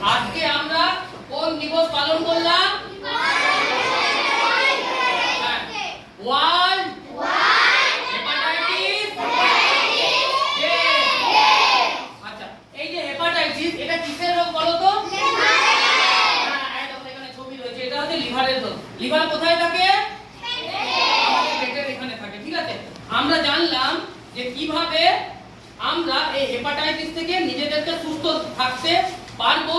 আজকে আমরা কোন দিবস পালন করলাম? World hepatitis day. আচ্ছা, এই যে হেপাটাইটিস এটা কিসের রোগ বলো তো? একদম এখানে ছবি রয়েছে, এটা হচ্ছে লিভারের রোগ। লিভার কোথায় থাকে? আমাদের পেটের এখানে থাকে। ঠিক আছে, আমরা জানলাম যে কিভাবে আমরা এই হেপাটাইটিস থেকে নিজেদেরকে সুস্থ থাকতে পারবো,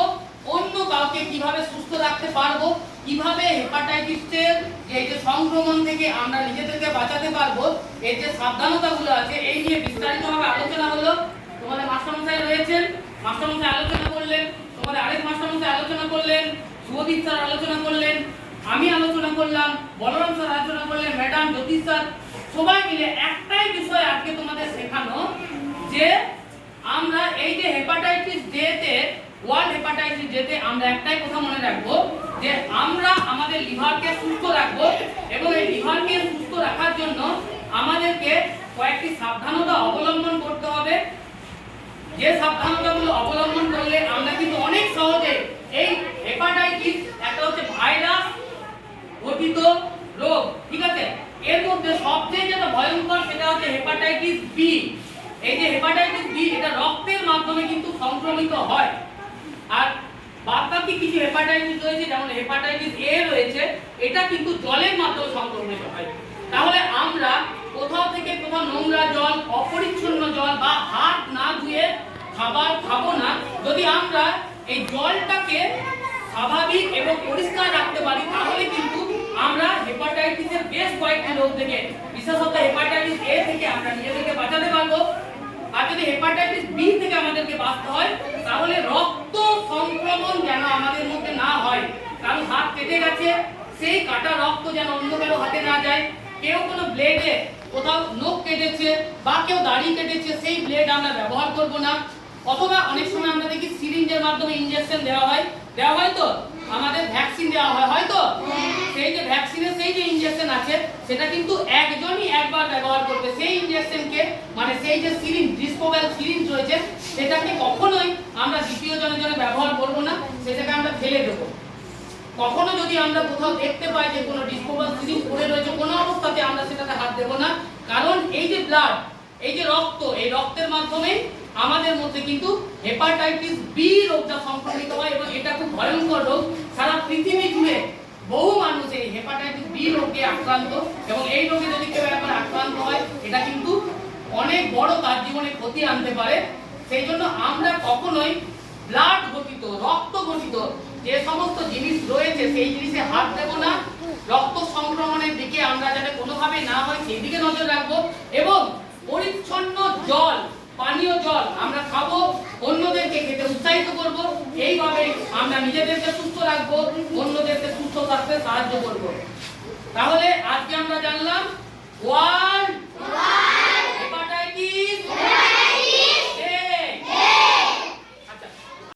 অন্য কাউকে কিভাবে সুস্থ রাখতে পারবো, কিভাবে হেপাটাইটিসের এই যে সংক্রমণ থেকে আমরা নিজেদেরকে বাঁচাতে পারবো, এই যে সাবধানতাগুলো আছে এই নিয়ে বিস্তারিতভাবে আলোচনা হলো। তোমাদের মাস্টারমশাই রয়েছেন, মাস্টারমশাই আলোচনা করলেন, তোমাদের আরেক মাস্টারমশাই আলোচনা করলেন, শুভদীপ স্যার আলোচনা করলেন, আমি আলোচনা করলাম, বলরাম স্যার আলোচনা করলেন, ম্যাডাম, জ্যোতিষ স্যার, সবাই মিলে একটাই বিষয় আজকে তোমাদের শেখানো যে আমরা এই যে হেপাটাইটিস ডে তে, ওয়ার্ল্ড হেপাটাইটিস ডে তে আমরা একটাই কথা মনে রাখবো যে আমরা আমাদের লিভারকে সুস্থ রাখবো এবং এই লিভারকে সুস্থ রাখার জন্য আমাদেরকে কয়েকটি সাবধানতা অবলম্বন করতে হবে। যে সাবধানতাগুলো অবলম্বন করলে আমরা কিন্তু অনেক সহজে এই হেপাটাইটিস, একটা হচ্ছে ভাইরাস ঘটিত রোগ, ঠিক আছে, এর মধ্যে সবচেয়ে যেটা ভয়ঙ্কর সেটা হচ্ছে হেপাটাইটিস বি। এই যে হেপাটাইটিস বি এটা রক্তের মাধ্যমে কিন্তু সংক্রমিত হয়। আর বাকি কিছু হেপাটাইটিস রয়েছে, যেমন হেপাটাইটিস এ রয়েছে, এটা কিন্তু জলের মাধ্যমে সংক্রমিত হয়। তাহলে আমরা কোথাও থেকে কোথাও নোংরা জল, অপরিচ্ছন্ন জল বা হাত না ধুয়ে খাবার খাবো না। যদি আমরা এই জলটাকে স্বাভাবিক এবং পরিষ্কার রাখতে পারি তাহলে কিন্তু আমরা হেপাটাইটিসের বেশ কয়েকটি রোগ থেকে, বিশেষত হেপাটাইটিস এ থেকে আমরা নিজেদেরকে বাঁচাতে পারবো। আর যদি হেপাটাইটিস বি থেকে আমাদেরকে বাঁচতে হয় তাহলে রক্ত সংক্রমণ যেন আমাদের মধ্যে না হয়। কারণ হাত কেটে গেছে, সেই কাটা রক্ত যেন অন্য কারো হাতে না যায়। কেউ কোনো ব্লেডে কোথাও নখ কেটেছে বা কেউ দাড়ি কেটেছে, সেই ব্লেড আমরা ব্যবহার করব না। অথবা অনেক সময় আমরা দেখি সিরিঞ্জের মাধ্যমে ইনজেকশন দেওয়া হয় তো, আমাদের ভ্যাকসিন দেওয়া হয় হয়তো, সেই যে ভ্যাকসিনের সেই যে ইনজেকশন আছে সেটা কিন্তু একজনই একবার ব্যবহার করবে। সেই ইনজেকশনকে, মানে সেই যে সিরিঞ্জ, ডিসপোজেবল সিরিঞ্জ রয়েছে, সেটাকে কখনোই আমরা দ্বিতীয় জনের জন্য ব্যবহার করব না, সেটাকে আমরা ফেলে দেবো। কখনো যদি আমরা কোথাও দেখতে পাই যে কোনো ডিসপোজেবল সিরিঞ্জ পড়ে রয়েছে, কোনো অবস্থাতে আমরা সেটাতে হাত দেব না। কারণ এই যে ব্লাড, এই যে রক্ত, এই রক্তের মাধ্যমে আমাদের মধ্যে কিন্তু হেপাটাইটিস বি রোগটা সংক্রমিত হয় এবং এটা খুব ভয়ঙ্কর রোগ। সারা পৃথিবী জুড়ে বহু মানুষ এই হেপাটাইটিস বি রোগে আক্রান্ত, এবং এই রোগে যদি কেউ একবার আক্রান্ত হয় এটা কিন্তু অনেক বড় তার জীবনে ক্ষতি আনতে পারে। সেই জন্য আমরা কখনোই ব্লাড গঠিত, রক্ত গঠিত যে সমস্ত জিনিস রয়েছে সেই জিনিসে হাত দেব না। রক্ত সংক্রমণের দিকে আমরা যাতে কোনোভাবে না হয় সেই দিকে নজর রাখবো এবং পরিচ্ছন্ন জল, পানীয় জল আমরা খাবো, অন্যদেরকে খেতে উৎসাহিত করব। এইভাবে আমরা নিজেদেরকে সুস্থ রাখবো, অন্যদেরকে সুস্থ থাকতে সাহায্য করব। তাহলে আজকে আমরা জানলাম